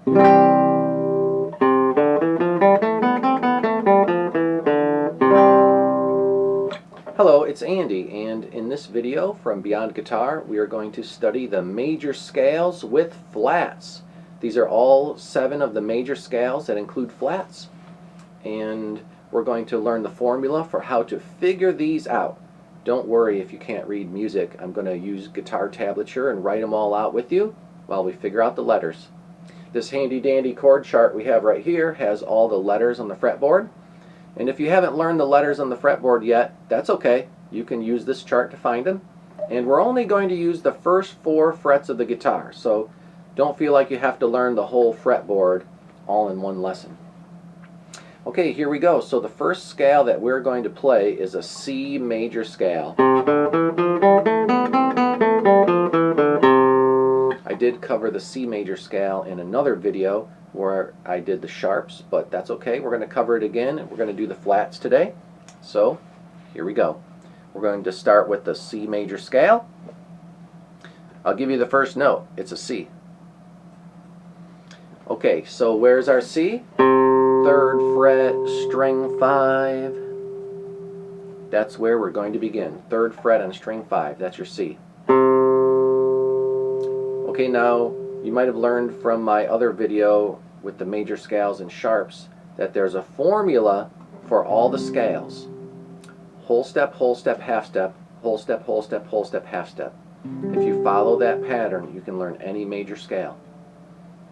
Hello, it's Andy, and in this video from Beyond Guitar, we are going to study the major scales with flats. These are all 7 of the major scales that include flats, and we're going to learn the formula for how to figure these out. Don't worry if you can't read music. I'm going to use guitar tablature and write them all out with you while we figure out the letters. This handy dandy chord chart we have right here has all the letters on the fretboard. And if you haven't learned the letters on the fretboard yet, that's okay. You can use this chart to find them. And we're only going to use the first 4 frets of the guitar, so don't feel like you have to learn the whole fretboard all in one lesson. Okay, here we go. So the first scale that we're going to play is a C major scale. I did cover the C major scale in another video where I did the sharps, but that's okay. We're going to cover it again, and we're going to do the flats today. So here we go. We're going to start with the C major scale. I'll give you the first note. It's a C. Okay, so where's our C? 3rd fret, string 5. That's where we're going to begin. 3rd fret on string 5. That's your C. Okay, now you might have learned from my other video with the major scales and sharps that there's a formula for all the scales. Whole step, half step, whole step, half step. If you follow that pattern, you can learn any major scale.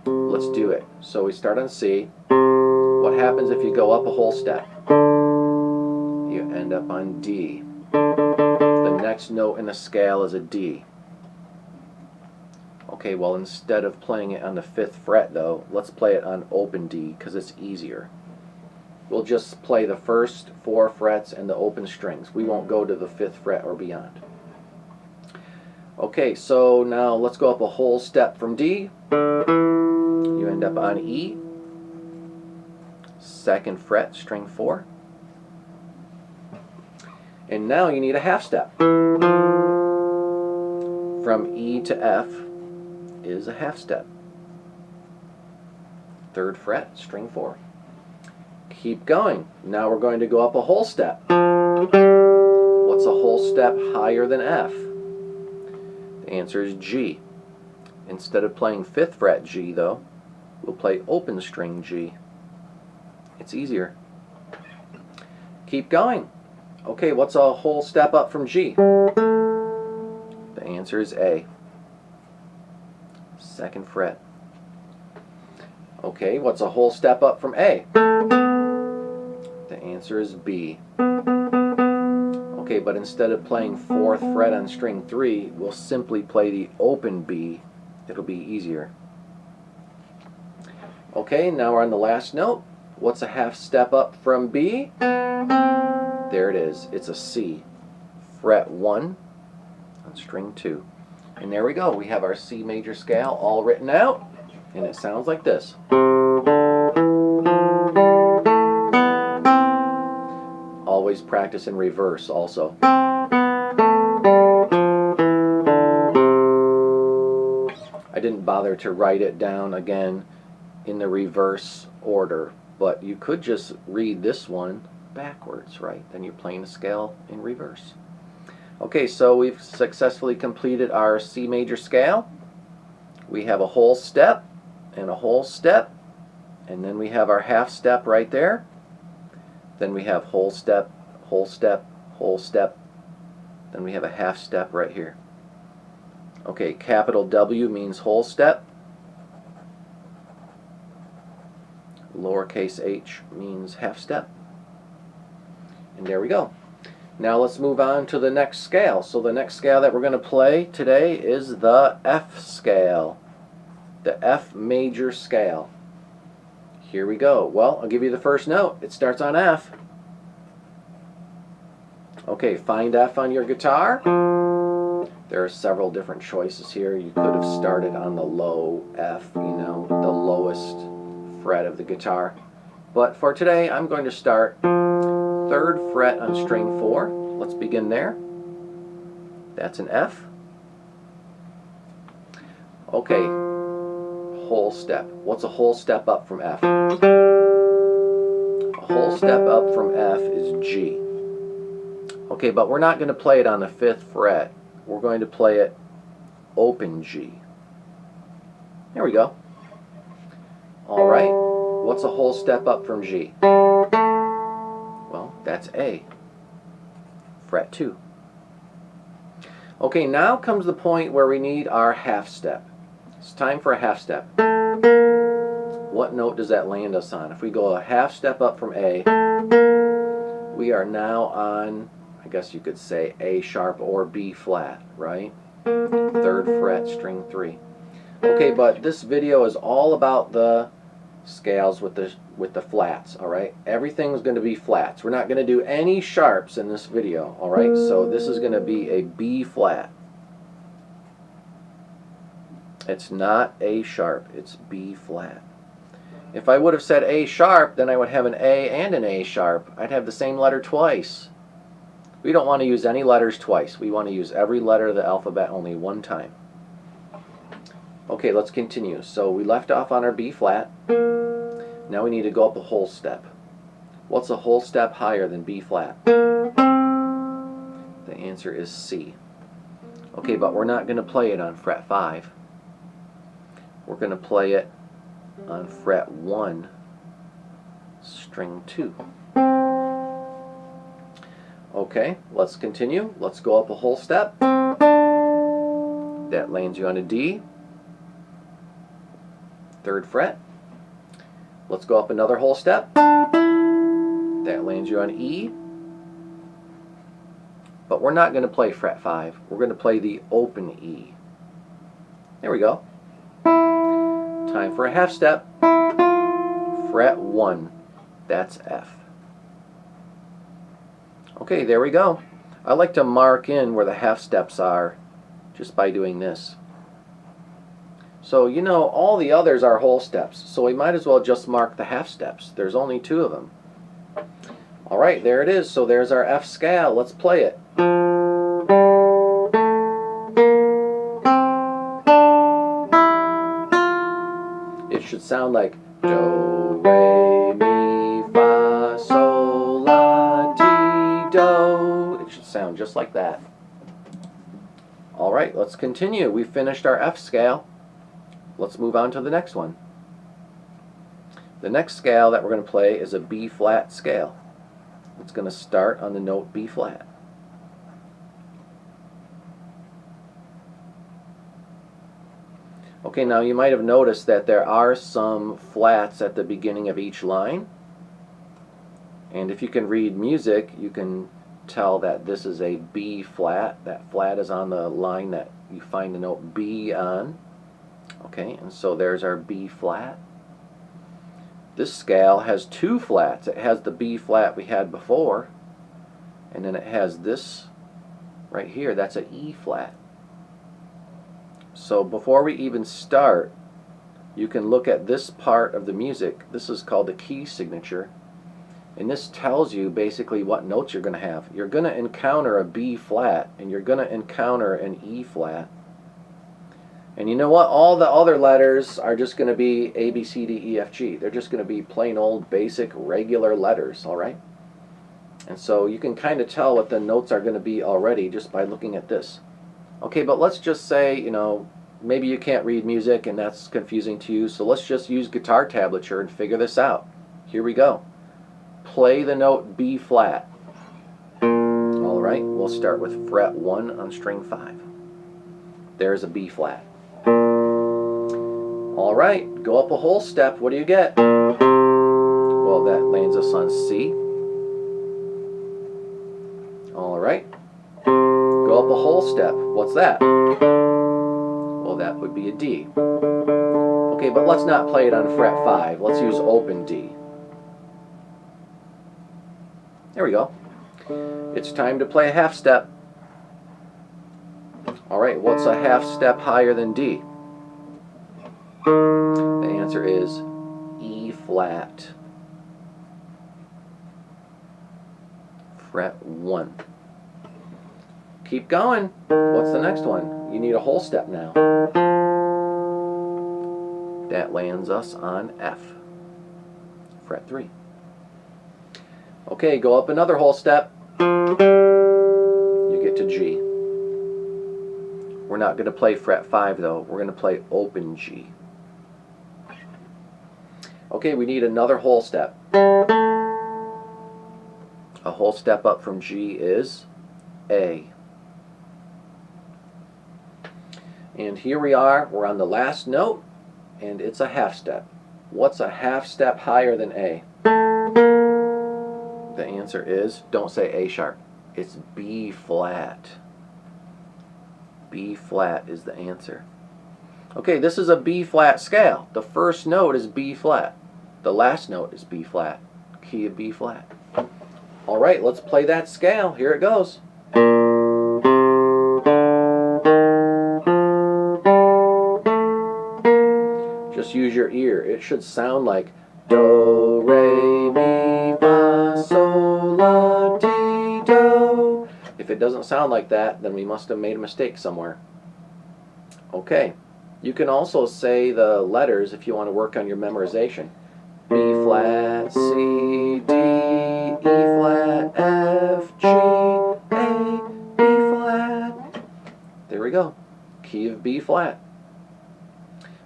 Let's do it. So we start on C. What happens if you go up a whole step? You end up on D. The next note in the scale is a D. Okay, well, instead of playing it on the 5th fret though, let's play it on open D because it's easier. We'll just play the first 4 frets and the open strings. We won't go to the 5th fret or beyond. Okay, so now let's go up a whole step from D. You end up on E. 2nd fret, string 4. And now you need a half step. From E to F is a half step. 3rd fret, string 4. Keep going. Now we're going to go up a whole step. What's a whole step higher than F? The answer is G. Instead of playing 5th fret G though, we'll play open string G. It's easier. Keep going. Okay, what's a whole step up from G? The answer is A. 2nd fret. Okay, what's a whole step up from A? The answer is B. Okay, but instead of playing 4th fret on string 3, we'll simply play the open B. It'll be easier. Okay, now we're on the last note. What's a half step up from B? There it is. It's a C. Fret 1 on string 2. And there we go. We have our C major scale all written out, and it sounds like this. Always practice in reverse also. I didn't bother to write it down again in the reverse order, but you could just read this one backwards, right? Then you're playing the scale in reverse. Okay, so we've successfully completed our C major scale. We have a whole step and a whole step, and then we have our half step right there. Then we have whole step, whole step, whole step. Then we have a half step right here. Okay, capital W means whole step. Lowercase h means half step. And there we go. Now let's move on to the next scale. So the next scale that we're going to play today is the F scale. The F major scale. Here we go. Well, I'll give you the first note. It starts on F. Okay, find F on your guitar. There are several different choices here. You could have started on the low F, you know, the lowest fret of the guitar. But for today, I'm going to start 3rd fret on string 4. Let's begin there. That's an F. Okay, whole step. What's a whole step up from F? A whole step up from F is G. Okay, but we're not going to play it on the 5th fret. We're going to play it open G. There we go. All right, what's a whole step up from G? Well, that's A, fret 2. Okay, now comes the point where we need our half step. It's time for a half step. What note does that land us on? If we go a half step up from A, we are now on, I guess you could say, A sharp or B flat, right? 3rd fret, string 3. Okay, but this video is all about the scales with the flats, all right? Everything's going to be flats. We're not going to do any sharps in this video, all right? So this is going to be a B flat. It's not A sharp, it's B flat. If I would have said A sharp, then I would have an A and an A sharp. I'd have the same letter twice. We don't want to use any letters twice. We want to use every letter of the alphabet only one time. Okay, let's continue. So we left off on our B flat. Now we need to go up a whole step. What's a whole step higher than B flat? The answer is C. Okay, but we're not going to play it on fret 5. We're going to play it on fret 1, string 2. Okay, let's continue. Let's go up a whole step. That lands you on a D, 3rd fret. Let's go up another whole step. That lands you on E. But we're not going to play fret 5. We're going to play the open E. There we go. Time for a half step. Fret 1. That's F. Okay, there we go. I like to mark in where the half steps are just by doing this. So, you know, all the others are whole steps, so we might as well just mark the half steps. There's only 2 of them. All right, there it is. So there's our F scale. Let's play it. It should sound like do, re, mi, fa, sol, la, ti, do. It should sound just like that. All right, let's continue. We finished our F scale. Let's move on to the next one. The next scale that we're going to play is a B flat scale. It's going to start on the note B flat. Okay, now you might have noticed that there are some flats at the beginning of each line. And if you can read music, you can tell that this is a B flat. That flat is on the line that you find the note B on. Okay, and so there's our B flat. This scale has 2 flats. It has the B flat we had before, and then it has this right here. That's an E flat. So before we even start, you can look at this part of the music. This is called the key signature, and this tells you basically what notes you're going to have. You're going to encounter a B flat, and you're going to encounter an E flat. And you know what? All the other letters are just going to be A, B, C, D, E, F, G. They're just going to be plain old basic regular letters, all right? And so you can kind of tell what the notes are going to be already just by looking at this. Okay, but let's just say, you know, maybe you can't read music and that's confusing to you, so let's just use guitar tablature and figure this out. Here we go. Play the note B flat. All right, we'll start with fret 1 on string 5. There's a B flat. All right, go up a whole step. What do you get? Well, that lands us on C. All right, go up a whole step. What's that? Well, that would be a D. Okay, but let's not play it on fret 5. Let's use open D. There we go. It's time to play a half step. All right, what's a half step higher than D? The answer is E flat. Fret 1. Keep going. What's the next one? You need a whole step now. That lands us on F, fret 3. Okay, go up another whole step. You get to G. We're not going to play fret 5 though. We're going to play open G. Okay, we need another whole step. A whole step up from G is A. And here we are, we're on the last note, and it's a half step. What's a half step higher than A? The answer is, don't say A sharp, it's B flat. B flat is the answer. Okay, this is a B flat scale. The first note is B flat. The last note is B flat. Key of B flat. All right, let's play that scale. Here it goes. Just use your ear. It should sound like do, re, mi, fa, sol, la, ti, do. If it doesn't sound like that, then we must have made a mistake somewhere. Okay. You can also say the letters if you want to work on your memorization. B flat, C, D, E flat, F, G, A, B flat. There we go. Key of B flat.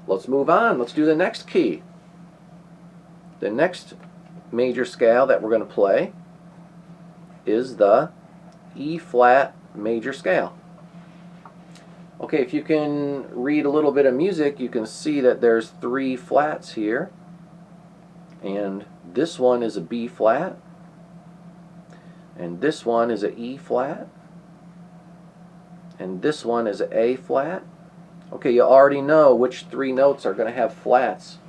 Let's move on. Let's do the next key. The next major scale that we're going to play is the E flat major scale. Okay, if you can read a little bit of music, you can see that there's 3 flats here. And this one is a B flat. And this one is a E flat. And this one is a A flat. Okay, you already know which 3 notes are going to have flats.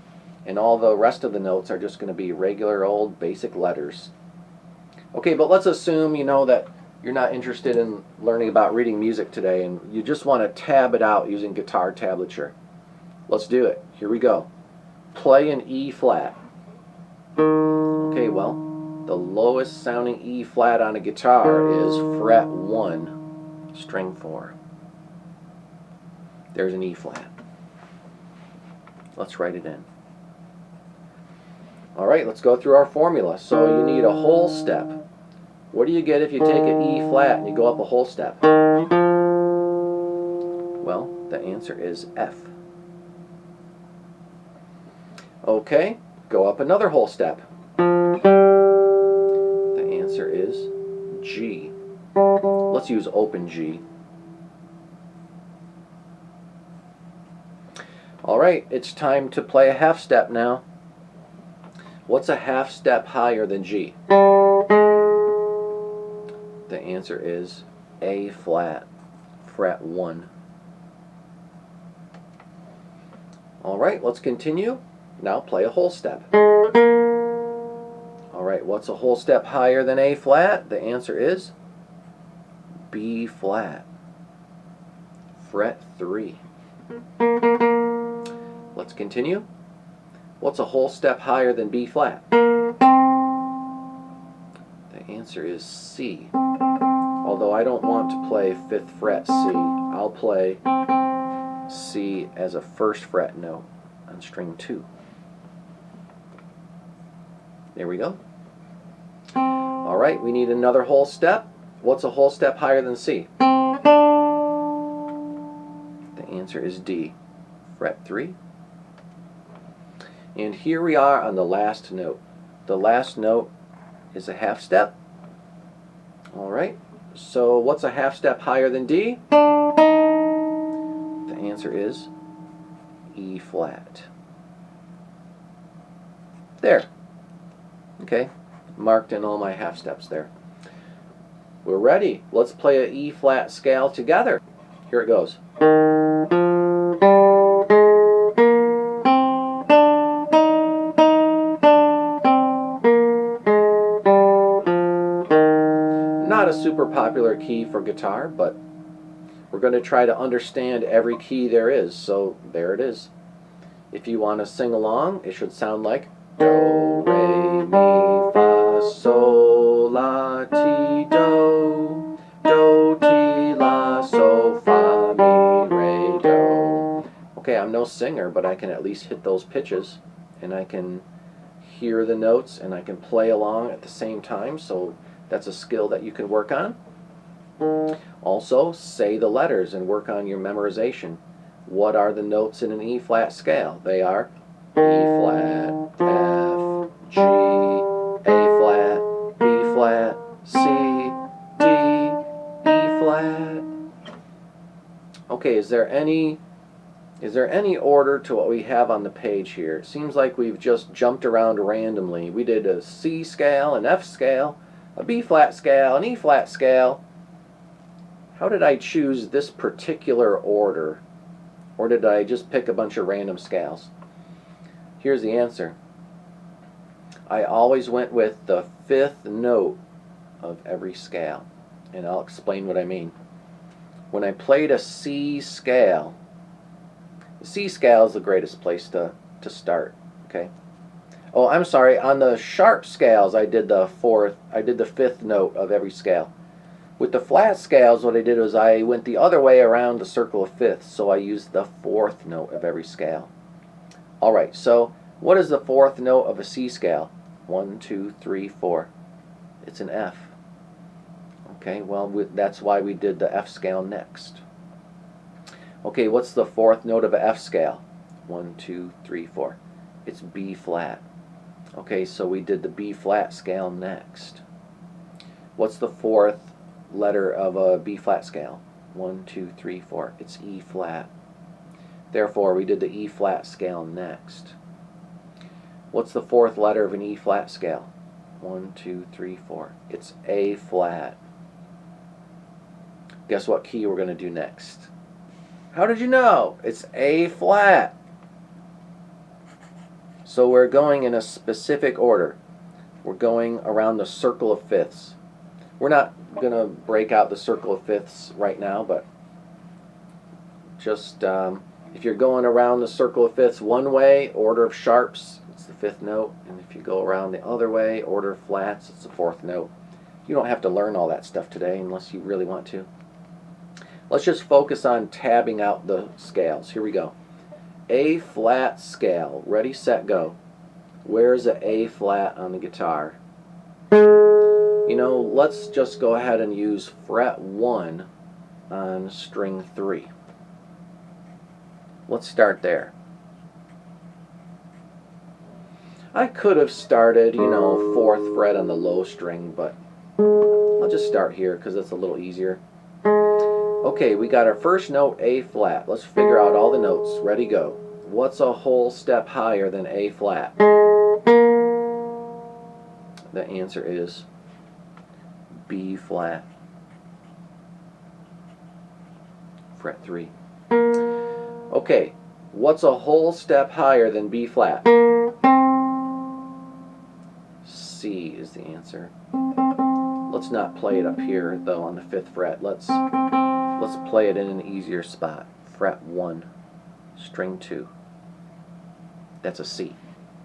And all the rest of the notes are just going to be regular old basic letters. Okay, but let's assume you know that you're not interested in learning about reading music today and you just want to tab it out using guitar tablature. Let's do it. Here we go. Play an E flat. Okay, well, the lowest sounding E flat on a guitar is fret 1, string 4. There's an E flat. Let's write it in. Alright, let's go through our formula. So you need a whole step. What do you get if you take an E flat and you go up a whole step? Well, the answer is F. Okay, go up another whole step. The answer is G. Let's use open G. Alright, it's time to play a half step now. What's a half step higher than G? The answer is A flat, fret 1. Alright, let's continue. Now play a whole step. Alright, what's a whole step higher than A flat? The answer is B flat, fret 3. Let's continue. What's a whole step higher than B flat? The answer is C. Although I don't want to play 5th fret C, I'll play C as a 1st fret note on string 2. There we go. Alright, we need another whole step. What's a whole step higher than C? The answer is D, fret 3. And here we are on the last note. The last note is a half step. Alright, so what's a half step higher than D? The answer is E flat. There. Okay, marked in all my half steps there. We're ready. Let's play an E flat scale together. Here it goes. Not a super popular key for guitar, but we're going to try to understand every key there is, so there it is. If you want to sing along, it should sound like do, re, mi, fa, sol, la, ti, do, do, ti, la, so, fa, mi, re, do. Okay, I'm no no singer, but I can at least hit those pitches, and I can hear the notes, and I can play along at the same time, so that's a skill that you can work on. Also, say the letters and work on your memorization. What are the notes in an E flat scale? They are E flat, F, G, A flat, B flat, C, D, E flat. Okay, is there any order to what we have on the page here? It seems like we've just jumped around randomly. We did a C scale, an F scale, a B flat scale, an E flat scale. How did I choose this particular order? Or did I just pick a bunch of random scales? Here's the answer. I always went with the fifth note of every scale. And I'll explain what I mean. When I played a C scale, the C scale is the greatest place to start. Okay. Oh, I'm sorry. On the sharp scales, I did the fifth note of every scale. With the flat scales, what I did was I went the other way around the circle of fifths, so I used the fourth note of every scale. Alright, so what is the fourth note of a C scale? 1, 2, 3, 4. It's an F. Okay, well, that's why we did the F scale next. Okay, what's the fourth note of a F scale? 1, 2, 3, 4. It's B flat. Okay, so we did the B flat scale next. What's the fourth letter of a B flat scale? 1, 2, 3, 4. It's E flat. Therefore, we did the E flat scale next. What's the fourth letter of an E flat scale? 1, 2, 3, 4. It's A flat. Guess what key we're going to do next? How did you know? It's A flat. So we're going in a specific order. We're going around the circle of fifths. We're not going to break out the circle of fifths right now, but just if you're going around the circle of fifths one way, order of sharps, it's the fifth note. And if you go around the other way, order of flats, it's the fourth note. You don't have to learn all that stuff today unless you really want to. Let's just focus on tabbing out the scales. Here we go. A flat scale. Ready, set, go. Where's the A flat on the guitar? You know, let's just go ahead and use fret 1 on string 3. Let's start there. I could have started, you know, 4th fret on the low string, but I'll just start here because it's a little easier. Okay, we got our first note, A flat. Let's figure out all the notes. Ready, go. What's a whole step higher than A flat? The answer is B flat. Fret 3. Okay, what's a whole step higher than B flat? C is the answer. Let's not play it up here though on the 5th fret. Let's play it in an easier spot. Fret 1, string 2. That's a C.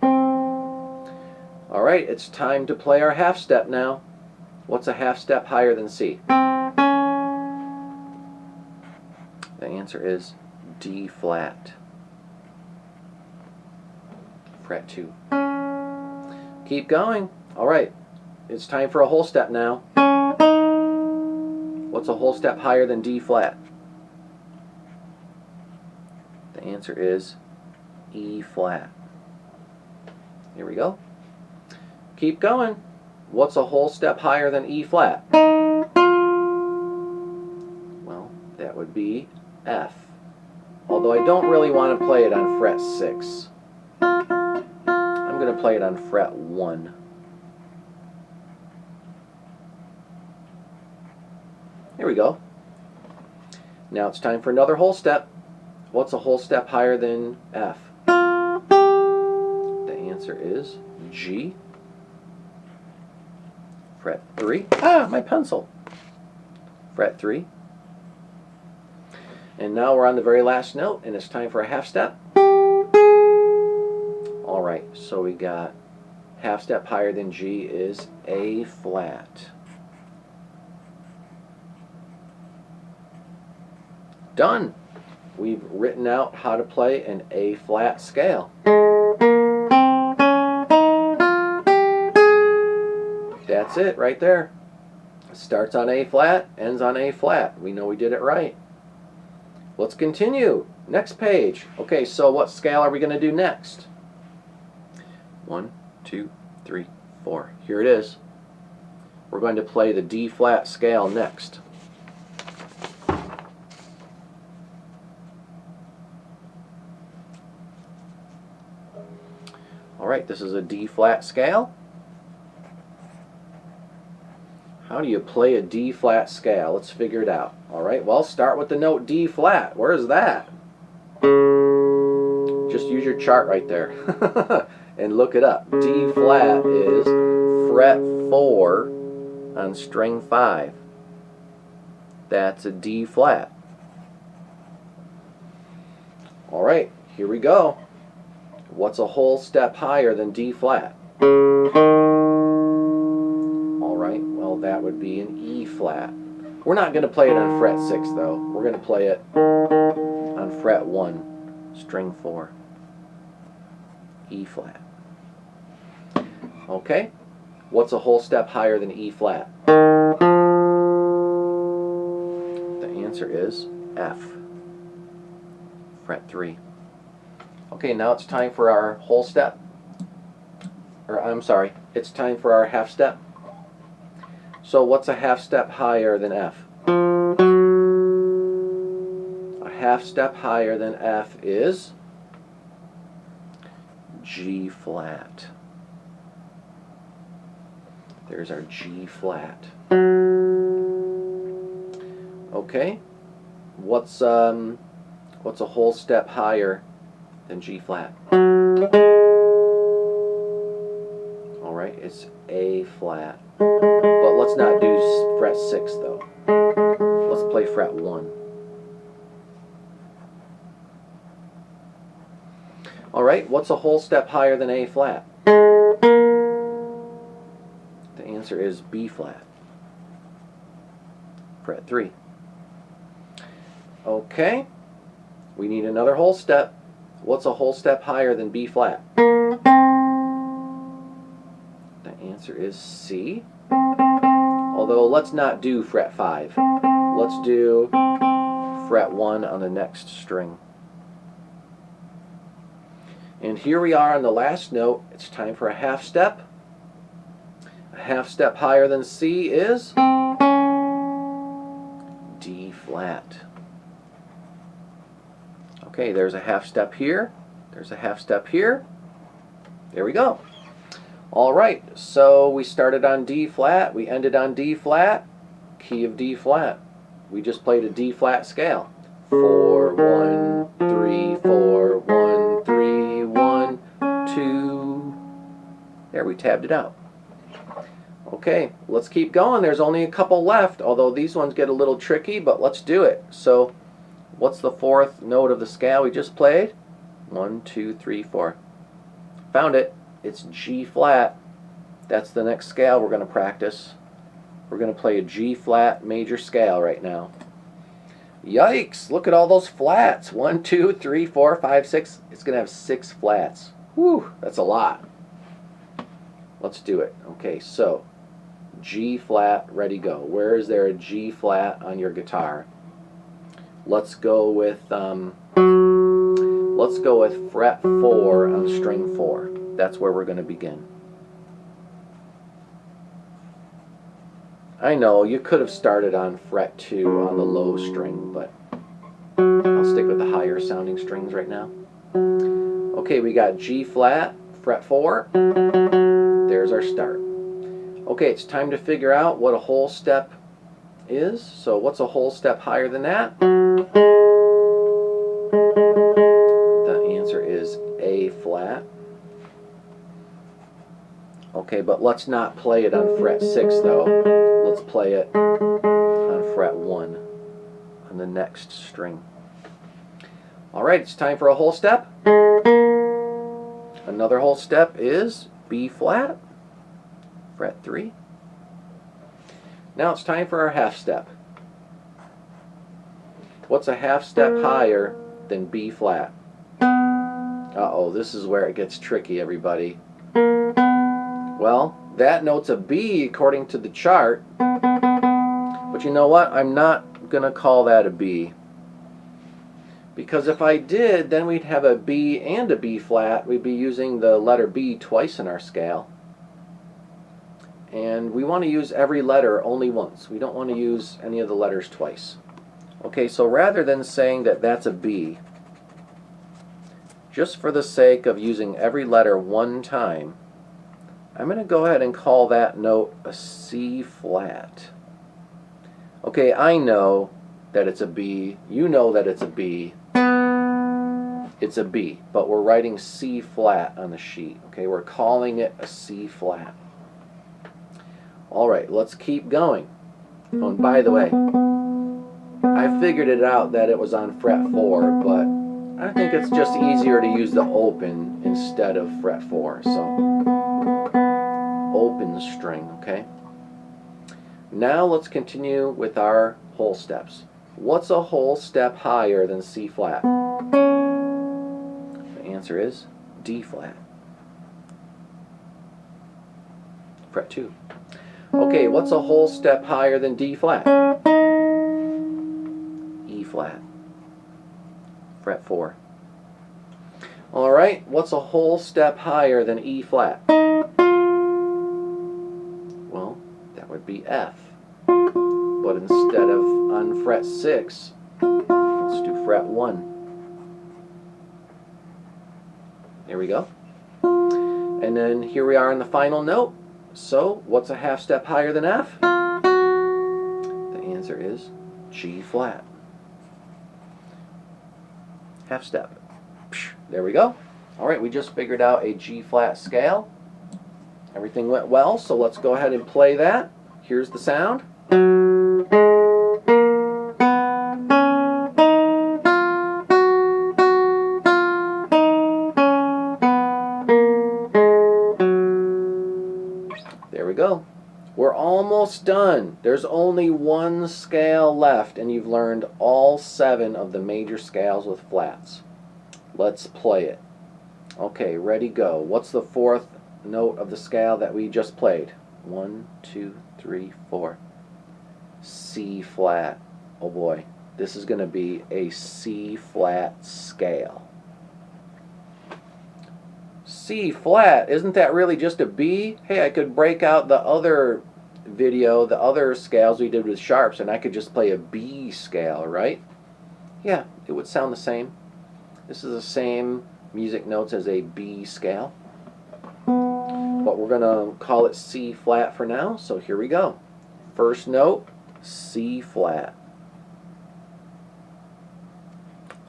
Alright, it's time to play our half step now. What's a half step higher than C? The answer is D flat. Fret 2. Keep going. Alright, it's time for a whole step now. What's a whole step higher than D flat? The answer is E flat. Here we go. Keep going. What's a whole step higher than E flat? Well, that would be F. Although I don't really want to play it on fret 6. I'm going to play it on fret 1. Here we go. Now it's time for another whole step. What's a whole step higher than F? The answer is G. Fret 3. Ah, my pencil. Fret 3. And now we're on the very last note, and it's time for a half step. Alright, so we got half step higher than G is A flat. Done. we've written out how to play an A flat scale. That's it right there. Starts on A flat, ends on A flat. We know we did it right. Let's continue. Next page. Okay, so what scale are we going to do next? 1, 2, 3, 4. Here it is. We're going to play the D flat scale next. Alright, this is a D flat scale. How do you play a D flat scale? Let's figure it out. Alright, well, start with the note D flat. Where is that? Just use your chart right there and look it up. D flat is fret 4 on string 5. That's a D flat. Alright, here we go. What's a whole step higher than D flat? Alright, well, that would be an E flat. We're not going to play it on fret 6 though. We're going to play it on fret 1, string 4. E flat. Okay, what's a whole step higher than E flat? The answer is F, fret 3. Okay, now it's time for our whole step. Or I'm sorry, it's time for our half step. So what's a half step higher than F? A half step higher than F is G flat. There's our G flat. Okay, what's a whole step higher than G flat? Alright, it's A flat. But let's not do fret 6 though. Let's play fret 1. Alright, what's a whole step higher than A flat? The answer is B flat, fret 3. Okay, we need another whole step. What's a whole step higher than B flat? The answer is C. Although let's not do fret 5. Let's do fret 1 on the next string. And here we are on the last note. It's time for a half step. A half step higher than C is D flat. Okay, there's a half step here. There's a half step here. There we go. Alright, so we started on D flat. We ended on D flat. Key of D flat. We just played a D flat scale. 4, 1, 3, 4, 1, 3, 1, 2. There, we tabbed it out. Okay, let's keep going. There's only a couple left, although these ones get a little tricky, but let's do it. So, what's the fourth note of the scale we just played? 1, 2, 3, 4. Found it. It's G flat. That's the next scale we're going to practice. We're going to play a G flat major scale right now. Yikes! Look at all those flats. 1, 2, 3, 4, 5, 6. It's going to have 6 flats. Whew, that's a lot. Let's do it. Okay, so G flat, ready, go. Where is there a G flat on your guitar? Let's go with fret 4 on string 4. That's where we're going to begin. I know you could have started on fret 2 on the low string, but I'll stick with the higher sounding strings right now. Okay, we got G flat, fret 4. There's our start. Okay, it's time to figure out what a whole step is. So what's a whole step higher than that? The answer is A flat. Okay, but let's not play it on fret 6 though. Let's play it on fret 1 on the next string. Alright, it's time for a whole step. Another whole step is B flat, fret 3. Now it's time for our half step. What's a half step higher than B flat. Uh-oh, this is where it gets tricky, everybody. Well, that note's a B according to the chart, but you know what? I'm not going to call that a B. Because if I did, then we'd have a B and a B flat. We'd be using the letter B twice in our scale. And we want to use every letter only once. We don't want to use any of the letters twice. Okay, so rather than saying that that's a B, just for the sake of using every letter one time, I'm going to go ahead and call that note a C flat. Okay, I know that it's a B. You know that it's a B. It's a B, but we're writing C flat on the sheet. Okay, we're calling it a C flat. All right, let's keep going. Oh, and by the way, I figured it out that it was on fret 4, but I think it's just easier to use the open instead of fret 4. So, open string, okay? Now let's continue with our whole steps. What's a whole step higher than C flat? The answer is D flat. Fret 2. Okay, what's a whole step higher than D flat? E flat. Fret 4. All right, what's a whole step higher than E flat? Well, that would be F. But instead of on fret 6, let's do fret 1. There we go. And then here we are in the final note. So, what's a half step higher than F? The answer is G flat. Half step. There we go. All right, we just figured out a G flat scale. Everything went well, so let's go ahead and play that. Here's the sound. There we go. We're almost done. There's only one scale left, and you've learned all 7 of the major scales with flats. Let's play it. Okay, ready, go. What's the 4th note of the scale that we just played? 1, 2, 3, 4. C flat. Oh boy, this is going to be a C flat scale. C flat, isn't that really just a B? Hey, I could break out the other video, the other scales we did with sharps, and I could just play a B scale, right? Yeah, it would sound the same. This is the same music notes as a B scale. But we're going to call it C flat for now, so here we go. First note, C flat.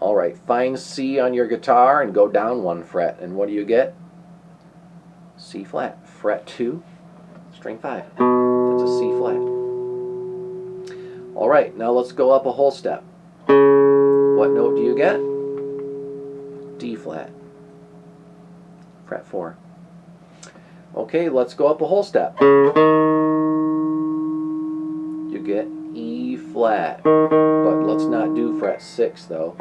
Alright, find C on your guitar and go down 1 fret, and what do you get? C flat. Fret 2, string 5. That's a C flat. Alright, now let's go up a whole step. What note do you get? D flat. Fret 4. Okay, let's go up a whole step. You get E flat. But let's not do fret 6 though.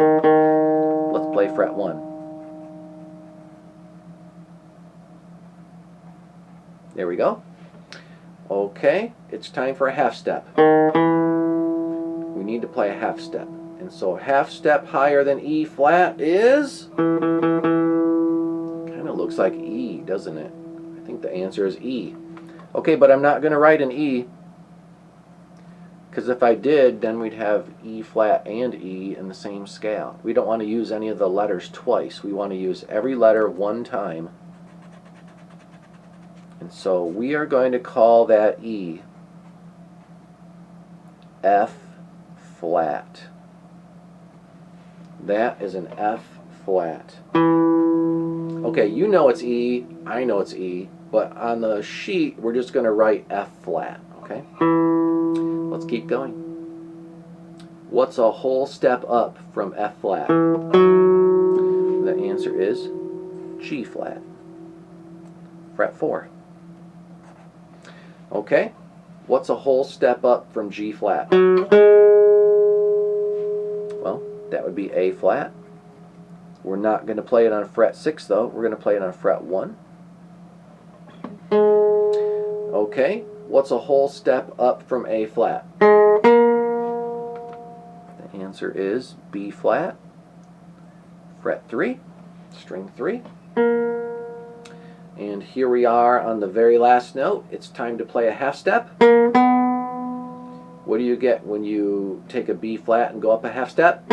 Let's play fret 1. There we go. Okay, it's time for a half step. We need to play a half step. And so half step higher than E flat is... kind of looks like E, doesn't it? I think the answer is E. Okay, but I'm not going to write an E, because if I did, then we'd have E flat and E in the same scale. We don't want to use any of the letters twice. We want to use every letter one time. And so we are going to call that E F flat. That is an F flat. Okay, you know it's E, I know it's E, but on the sheet we're just going to write F flat, okay? Let's keep going. What's a whole step up from F flat? The answer is G flat. Fret 4. Okay, what's a whole step up from G flat? Well, that would be A flat. We're not going to play it on fret 6 though. We're going to play it on fret 1. Okay, what's a whole step up from A flat? The answer is B flat, fret 3, string 3. And here we are on the very last note. It's time to play a half step. What do you get when you take a B flat and go up a half step?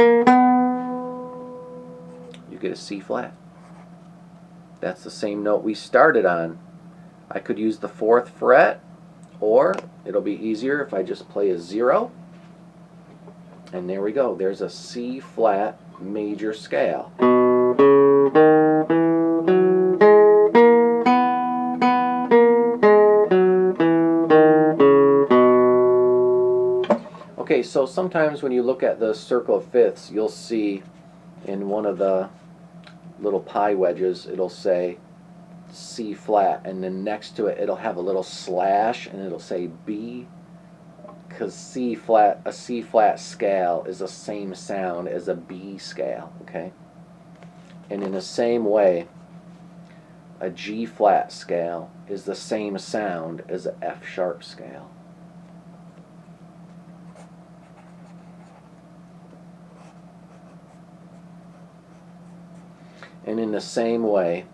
You get a C flat. That's the same note we started on. I could use the 4th fret, or it'll be easier if I just play a 0. And there we go. There's a C flat major scale. Okay, so sometimes when you look at the circle of fifths, you'll see in one of the little pie wedges, it'll say C flat, and then next to it, it'll have a little slash, and it'll say B, because a C flat scale is the same sound as a B scale, okay? And in the same way, a G flat scale is the same sound as an F sharp scale. And in the same way,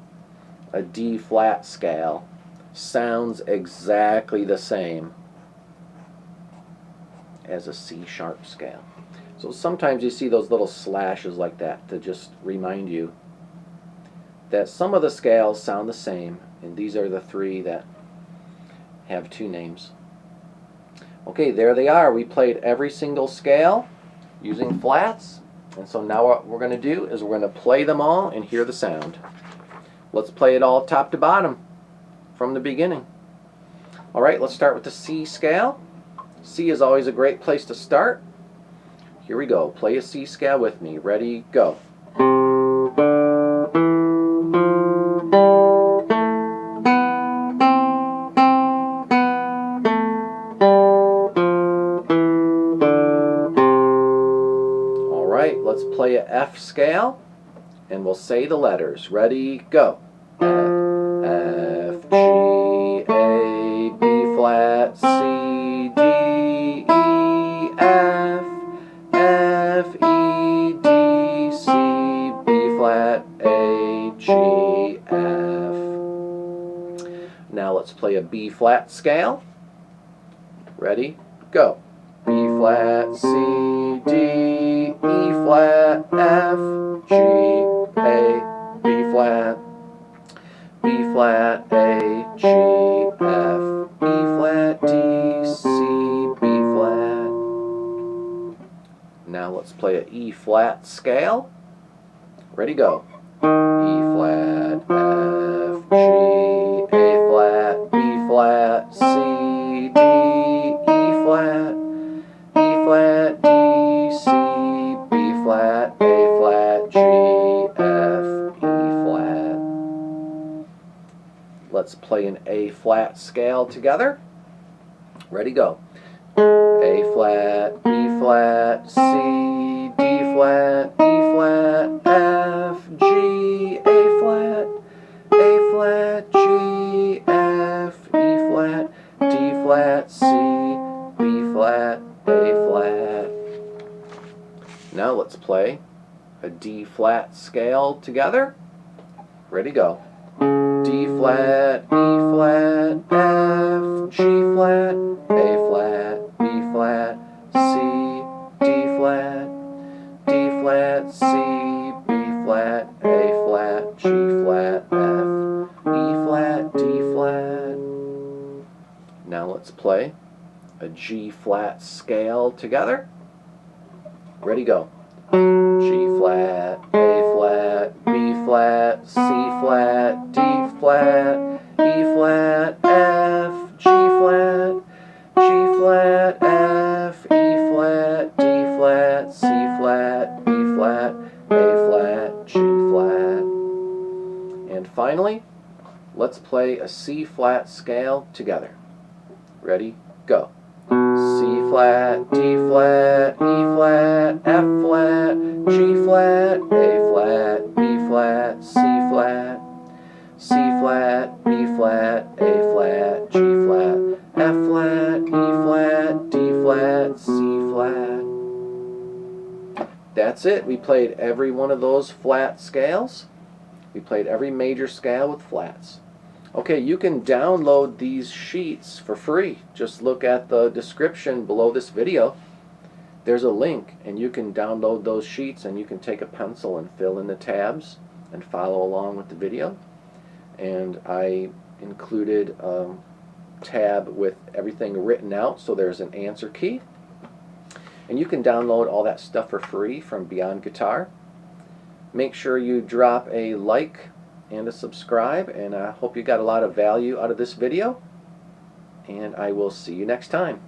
a D flat scale sounds exactly the same as a C sharp scale. So sometimes you see those little slashes like that to just remind you that some of the scales sound the same, and these are the 3 that have 2 names. Okay, there they are. We played every single scale using flats. And so now what we're going to do is we're going to play them all and hear the sound. Let's play it all top to bottom from the beginning. Alright, let's start with the C scale. C is always a great place to start. Here we go. Play a C scale with me. Ready, go. Let's play a F scale, and we'll say the letters. Ready, go. F, G, A, B flat, C, D, E, F, F, E, D, C, B flat, A, G, F. Now let's play a B flat scale. Ready, go. B flat, C, D, E flat, F, G, A, B flat, A, G, F, E flat, D, C, B flat. Now let's play an E flat scale. Ready, go. E flat, F, G, A flat, B flat, C, D, E flat, E flat, D, C, B flat, A flat, G, F, E flat. Let's play an A flat scale together. Ready, go. A flat, B flat, C, D flat, E flat, F, G, A flat, G, F, E flat, D flat, C, B flat, A flat. Now let's play a D flat scale together. Ready, go. D flat, E flat, F, G flat, A flat, B flat, C, D flat, C, B flat, A flat, G flat, F, E flat, D flat. Now let's play a G flat scale together. Ready, go. G flat, A flat, B flat, C flat, D flat, E flat, F, G flat, F, E flat, D flat, C flat, B flat, A flat, G flat. And finally, let's play a C flat scale together. Ready, go. C flat, D flat, E flat, F flat, G flat, A flat, B flat, A flat, G flat, F flat, E flat, D flat, C flat. That's it. We played every one of those flat scales. We played every major scale with flats. Okay, you can download these sheets for free. Just look at the description below this video. There's a link, and you can download those sheets, and you can take a pencil and fill in the tabs and follow along with the video. And I included a tab with everything written out, so there's an answer key. And you can download all that stuff for free from BeyondGuitar. Make sure you drop a like and a subscribe, and I hope you got a lot of value out of this video, and I will see you next time.